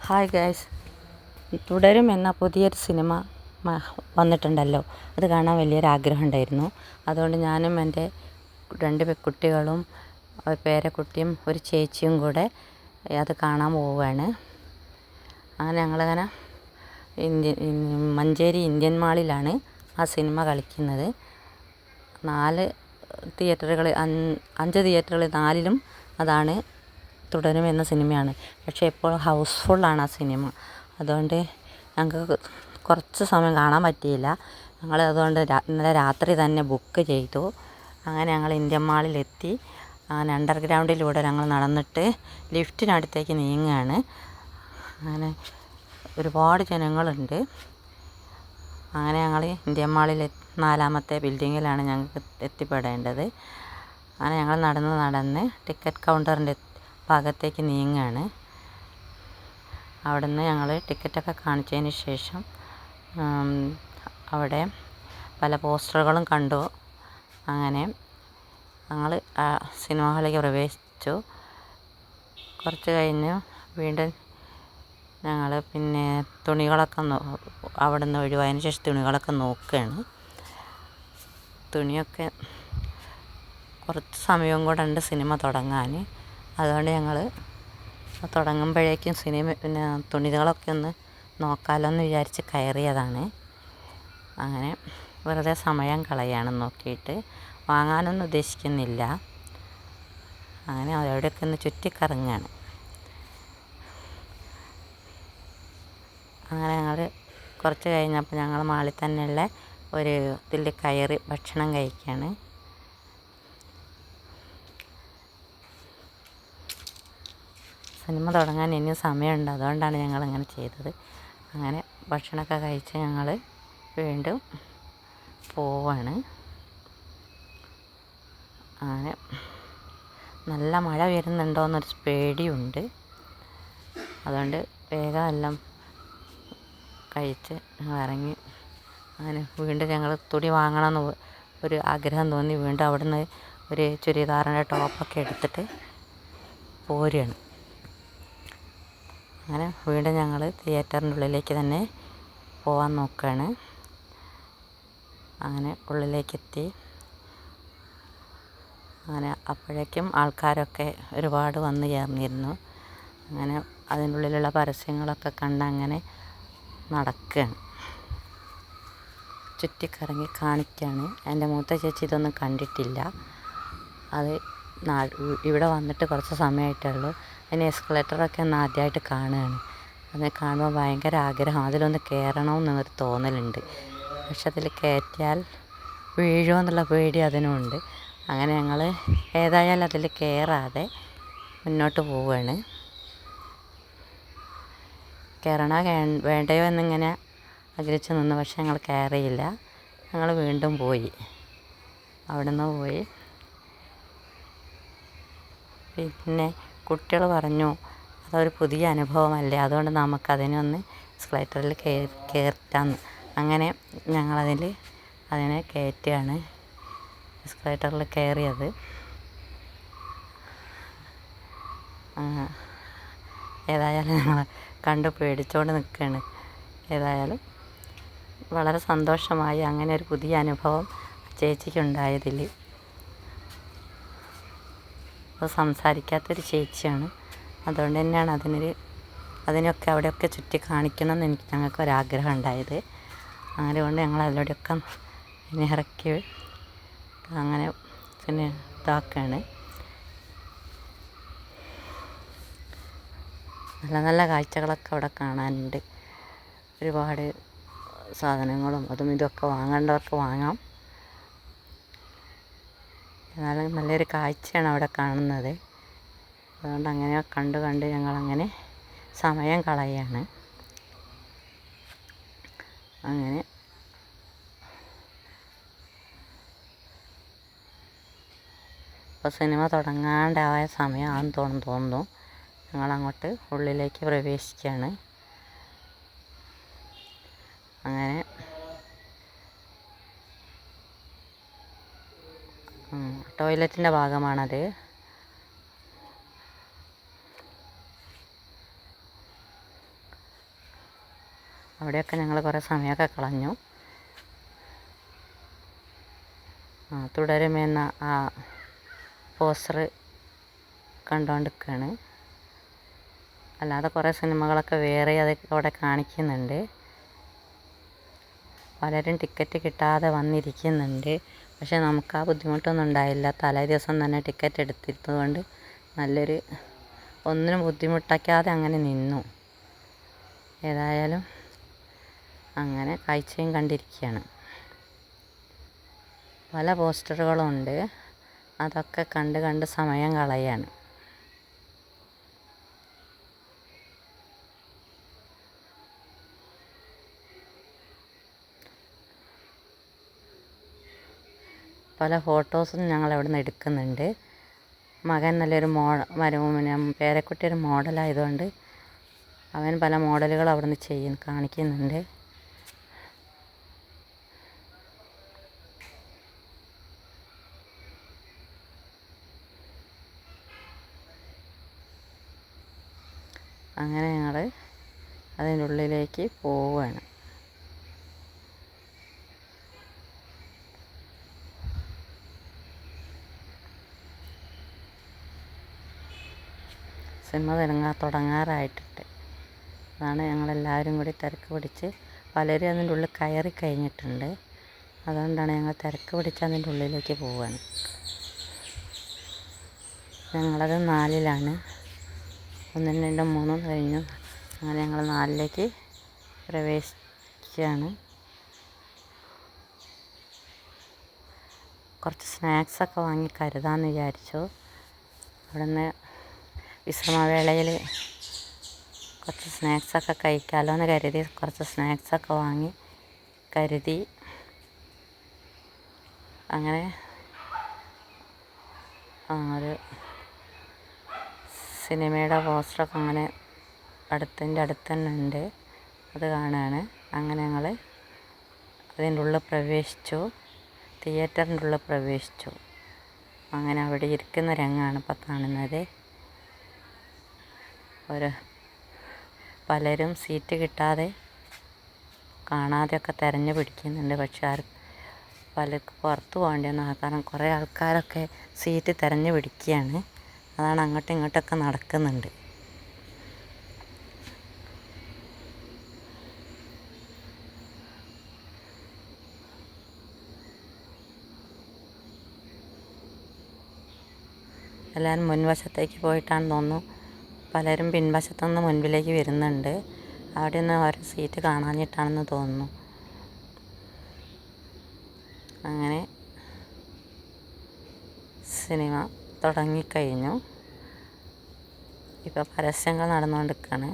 Hi guys, തുടരും എന്ന പുതിയൊരു സിനിമ വന്നിട്ടുണ്ടല്ലോ. അത് കാണാൻ വലിയൊരാഗ്രഹം ഉണ്ടായിരുന്നു. അതുകൊണ്ട് ഞാനും എൻ്റെ 2 കുട്ടികളും പേരക്കുട്ടിയും ഒരു ചേച്ചിയും കൂടെ അത് കാണാൻ പോവുകയാണ്. അങ്ങനെ ഞങ്ങളങ്ങനെ മഞ്ചേരി ഇന്ത്യൻ മാളിലാണ് ആ സിനിമ കളിക്കുന്നത്. 4 തിയേറ്ററുകൾ 5 തിയേറ്ററുകൾ 4ലും അതാണ് തുടരും എന്ന സിനിമയാണ്. പക്ഷേ ഇപ്പോൾ ഹൗസ്ഫുള്ളാണ് ആ സിനിമ. അതുകൊണ്ട് ഞങ്ങൾക്ക് കുറച്ച് സമയം കാണാൻ പറ്റിയില്ല. ഞങ്ങൾ അതുകൊണ്ട് ഇന്നലെ രാത്രി തന്നെ ബുക്ക് ചെയ്തു. അങ്ങനെ ഞങ്ങൾ ഇന്ത്യൻ മാളിലെത്തി. അങ്ങനെ അണ്ടർഗ്രൗണ്ടിലൂടെ ഞങ്ങൾ നടന്നിട്ട് ലിഫ്റ്റിനടുത്തേക്ക് നീങ്ങുകയാണ്. അങ്ങനെ ഒരുപാട് ജനങ്ങളുണ്ട്. അങ്ങനെ ഞങ്ങൾ ഇന്ത്യൻ മാളിൽ 4ാമത്തെ ബിൽഡിങ്ങിലാണ് ഞങ്ങൾക്ക് എത്തിപ്പെടേണ്ടത്. അങ്ങനെ ഞങ്ങൾ നടന്ന് ടിക്കറ്റ് കൗണ്ടറിൻ്റെ ഭാഗത്തേക്ക് നീങ്ങുകയാണ്. അവിടെ നിന്ന് ഞങ്ങൾ ടിക്കറ്റൊക്കെ കാണിച്ചതിന് ശേഷം അവിടെ പല പോസ്റ്ററുകളും കണ്ടു. അങ്ങനെ ഞങ്ങൾ സിനിമ ഹാളിലേക്ക് പ്രവേശിച്ചു. കുറച്ച് കഴിഞ്ഞ് വീണ്ടും ഞങ്ങൾ തുണികളൊക്കെ അവിടെ നിന്ന് ഒഴിവായതിന് ശേഷം തുണികളൊക്കെ നോക്കുകയാണ്. തുണിയൊക്കെ കുറച്ച് സമയവും കൂടെ ഉണ്ട് സിനിമ തുടങ്ങാൻ. അതുകൊണ്ട് ഞങ്ങൾ തുടങ്ങുമ്പോഴേക്കും തുണികളൊക്കെ ഒന്ന് നോക്കാമല്ലോ എന്ന് വിചാരിച്ച് കയറിയതാണ്. അങ്ങനെ വെറുതെ സമയം കളയാണെന്ന് നോക്കിയിട്ട് വാങ്ങാനൊന്നും ഉദ്ദേശിക്കുന്നില്ല. അങ്ങനെ അവിടെയൊക്കെ ഒന്ന് ചുറ്റിക്കറങ്ങുകയാണ്. അങ്ങനെ ഞങ്ങൾ കുറച്ച് കഴിഞ്ഞപ്പോൾ ഞങ്ങൾ മാളിൽ തന്നെയുള്ള ഒരു ഇതിൽ കയറി ഭക്ഷണം കഴിക്കുകയാണ്. സിനിമ തുടങ്ങാൻ ഇനിയും സമയമുണ്ട്. അതുകൊണ്ടാണ് ഞങ്ങളിങ്ങനെ ചെയ്തത്. അങ്ങനെ ഭക്ഷണമൊക്കെ കഴിച്ച് ഞങ്ങൾ വീണ്ടും പോവാണ്. അങ്ങനെ നല്ല മഴ വരുന്നുണ്ടോയെന്നൊരു പേടിയുണ്ട്. അതുകൊണ്ട് വേഗം എല്ലാം കഴിച്ച് ഞങ്ങൾ ഇറങ്ങി. അങ്ങനെ വീണ്ടും ഞങ്ങൾ തുണി വാങ്ങണമെന്ന് ഒരു ആഗ്രഹം തോന്നി. വീണ്ടും അവിടുന്ന് ഒരു ചുരിദാറിൻ്റെ ടോപ്പൊക്കെ എടുത്തിട്ട് പോരുകയാണ്. അങ്ങനെ വീണ്ടും ഞങ്ങൾ തിയേറ്ററിൻ്റെ ഉള്ളിലേക്ക് തന്നെ പോകാൻ നോക്കുകയാണ്. അങ്ങനെ ഉള്ളിലേക്കെത്തി. അങ്ങനെ അപ്പോഴേക്കും ആൾക്കാരൊക്കെ ഒരുപാട് വന്ന് ചേർന്നിരുന്നു. അങ്ങനെ അതിൻ്റെ ഉള്ളിലുള്ള പരസ്യങ്ങളൊക്കെ കണ്ട് അങ്ങനെ നടക്കുകയാണ്, ചുറ്റിക്കറങ്ങി കാണിക്കുകയാണ്. എൻ്റെ മൂത്ത ചേച്ചി ഇതൊന്നും കണ്ടിട്ടില്ല. അത് ഇവിടെ വന്നിട്ട് കുറച്ച് സമയമായിട്ടുള്ളൂ. അതിന് എസ്കലേറ്ററൊക്കെ ഒന്ന് ആദ്യമായിട്ട് കാണുകയാണ്. അത് കാണുമ്പോൾ ഭയങ്കര ആഗ്രഹം, അതിലൊന്ന് കയറണമെന്നൊരു തോന്നലുണ്ട്. പക്ഷെ അതിൽ കയറ്റിയാൽ വീഴുമോ എന്നുള്ള പേടി അതിനുമുണ്ട്. അങ്ങനെ ഞങ്ങൾ ഏതായാലും അതിൽ കയറാതെ മുന്നോട്ട് പോവുകയാണ്. കയറണോ വേണ്ടയോ എന്നിങ്ങനെ ആഗ്രഹിച്ച് നിന്നു. പക്ഷെ ഞങ്ങൾ കയറിയില്ല. ഞങ്ങൾ വീണ്ടും പോയി. അവിടെ നിന്ന് പോയി. പിന്നെ കുട്ടികൾ പറഞ്ഞു അതൊരു പുതിയ അനുഭവമല്ലേ, അതുകൊണ്ട് നമുക്കതിനൊന്ന് എസ്കലേറ്ററിൽ കയറ്റാമെന്ന്. അങ്ങനെ അതിനെ കയറ്റുകയാണ്. എസ്കലേറ്ററിൽ കയറിയത് ഏതായാലും ഞങ്ങൾ കണ്ട് പേടിച്ചുകൊണ്ട് നിൽക്കുകയാണ്. ഏതായാലും വളരെ സന്തോഷമായി. അങ്ങനെ ഒരു പുതിയ അനുഭവം ചേച്ചിക്കുണ്ടായതിൽ. അത് സംസാരിക്കാത്തൊരു ചേച്ചിയാണ്. അതുകൊണ്ട് തന്നെയാണ് അതിനൊക്കെ അവിടെയൊക്കെ ചുറ്റി കാണിക്കണം എന്ന് ഞങ്ങൾക്കൊരാഗ്രഹം ഉണ്ടായത്. അങ്ങനെ കൊണ്ട് ഞങ്ങൾ അതിലൂടെയൊക്കെ ഇറക്കി അങ്ങനെ ഇതാക്കുകയാണ്. നല്ല നല്ല കാഴ്ചകളൊക്കെ അവിടെ കാണാനുണ്ട്. ഒരുപാട് സാധനങ്ങളും അതും ഇതൊക്കെ വാങ്ങേണ്ടവർക്ക് വാങ്ങാം. എന്നാലും നല്ലൊരു കാഴ്ചയാണ് അവിടെ കാണുന്നത്. അതുകൊണ്ട് അങ്ങനെ കണ്ട് ഞങ്ങളങ്ങനെ സമയം കളയുകയാണ്. അങ്ങനെ ഇപ്പോൾ സിനിമ തുടങ്ങാണ്ടായ സമയമാണെന്ന് തോന്നുന്നു. ഞങ്ങളങ്ങോട്ട് ഉള്ളിലേക്ക് പ്രവേശിക്കുകയാണ്. അങ്ങനെ ടോയ്ലറ്റിൻ്റെ ഭാഗമാണത്. അവിടെയൊക്കെ ഞങ്ങൾ കുറേ സമയമൊക്കെ കളഞ്ഞു. തുടരുമെന്ന ആ പോസ്റ്റർ കണ്ടുകൊണ്ടിരിക്കുകയാണ്. അല്ലാതെ കുറേ സിനിമകളൊക്കെ വേറെ അത് അവിടെ കാണിക്കുന്നുണ്ട്. പലരും ടിക്കറ്റ് കിട്ടാതെ വന്നിരിക്കുന്നുണ്ട്. പക്ഷേ നമുക്ക് ആ ബുദ്ധിമുട്ടൊന്നും ഉണ്ടായില്ല. തലേ ദിവസം തന്നെ ടിക്കറ്റ് എടുത്തിരുന്നതുകൊണ്ട് ഒന്നിനും ബുദ്ധിമുട്ടാക്കാതെ അങ്ങനെ നിന്നു. ഏതായാലും അങ്ങനെ കാഴ്ചയും കണ്ടിരിക്കുകയാണ്. പല പോസ്റ്ററുകളും ഉണ്ട്. അതൊക്കെ കണ്ട് സമയം കളയാണ്. പല ഫോട്ടോസും ഞങ്ങൾ അവിടെ നിന്ന് എടുക്കുന്നുണ്ട്. മകൻ നല്ലൊരു പേരക്കുട്ടി ഒരു മോഡലായതുകൊണ്ട് അവൻ പല മോഡലുകൾ അവിടെ നിന്ന് കാണിക്കുന്നുണ്ട്. അങ്ങനെ ഞങ്ങൾ അതിൻ്റെ ഉള്ളിലേക്ക് പോവുകയാണ്. സിനിമ തുടങ്ങാറായിട്ടുണ്ട്. അതാണ് ഞങ്ങളെല്ലാവരും കൂടി തിരക്ക് പിടിച്ച് പലരും അതിൻ്റെ ഉള്ളിൽ കയറി കഴിഞ്ഞിട്ടുണ്ട്. അതുകൊണ്ടാണ് ഞങ്ങൾ തിരക്ക് പിടിച്ച് അതിൻ്റെ ഉള്ളിലേക്ക് പോവുകയാണ്. ഞങ്ങളത് 4-ലാണ്. 1, 2, 3 കഴിഞ്ഞു. അങ്ങനെ ഞങ്ങൾ 4-ലേക്ക് പ്രവേശിക്കുകയാണ്. കുറച്ച് സ്നാക്സൊക്കെ വാങ്ങി കരുതാമെന്ന് വിചാരിച്ചു. അവിടെ നിന്ന് വിശ്രമവേളയിൽ കുറച്ച് സ്നാക്സൊക്കെ കഴിക്കാമല്ലോ എന്ന് കരുതി കുറച്ച് സ്നാക്സൊക്കെ വാങ്ങി കരുതി. അങ്ങനെ ഒരു സിനിമയുടെ പോസ്റ്ററൊക്കെ അങ്ങനെ അടുത്ത് തന്നെ ഉണ്ട്. അത് കാണുകയാണ്. അങ്ങനെ ഞങ്ങൾ അതിൻ്റെ ഉള്ളിൽ പ്രവേശിച്ചു. തിയേറ്ററിൻ്റെ ഉള്ളിൽ പ്രവേശിച്ചു. അങ്ങനെ അവിടെ ഇരിക്കുന്ന രംഗമാണ് ഇപ്പോൾ കാണുന്നത്. പലരും സീറ്റ് കിട്ടാതെ കാണാതെയൊക്കെ തിരഞ്ഞു പിടിക്കുന്നുണ്ട്. പക്ഷെ പലർക്കും പുറത്ത് പോകേണ്ടിയെന്ന് കാരണം കുറേ ആൾക്കാരൊക്കെ സീറ്റ് തിരഞ്ഞു പിടിക്കുകയാണ്. അതാണ് അങ്ങോട്ടും ഇങ്ങോട്ടൊക്കെ നടക്കുന്നുണ്ട്. എല്ലാവരും മുൻവശത്തേക്ക് പോയിട്ടാണെന്ന് തോന്നുന്നു. പലരും പിൻവശത്തുനിന്ന് മുൻപിലേക്ക് വരുന്നുണ്ട്. അവിടെ നിന്ന് ഓരോ സീറ്റ് കാണാഞ്ഞിട്ടാണെന്ന് തോന്നുന്നു. അങ്ങനെ സിനിമ തുടങ്ങിക്കഴിഞ്ഞു. ഇപ്പോൾ പരസ്യങ്ങൾ നടന്നുകൊണ്ടിരിക്കുകയാണ്.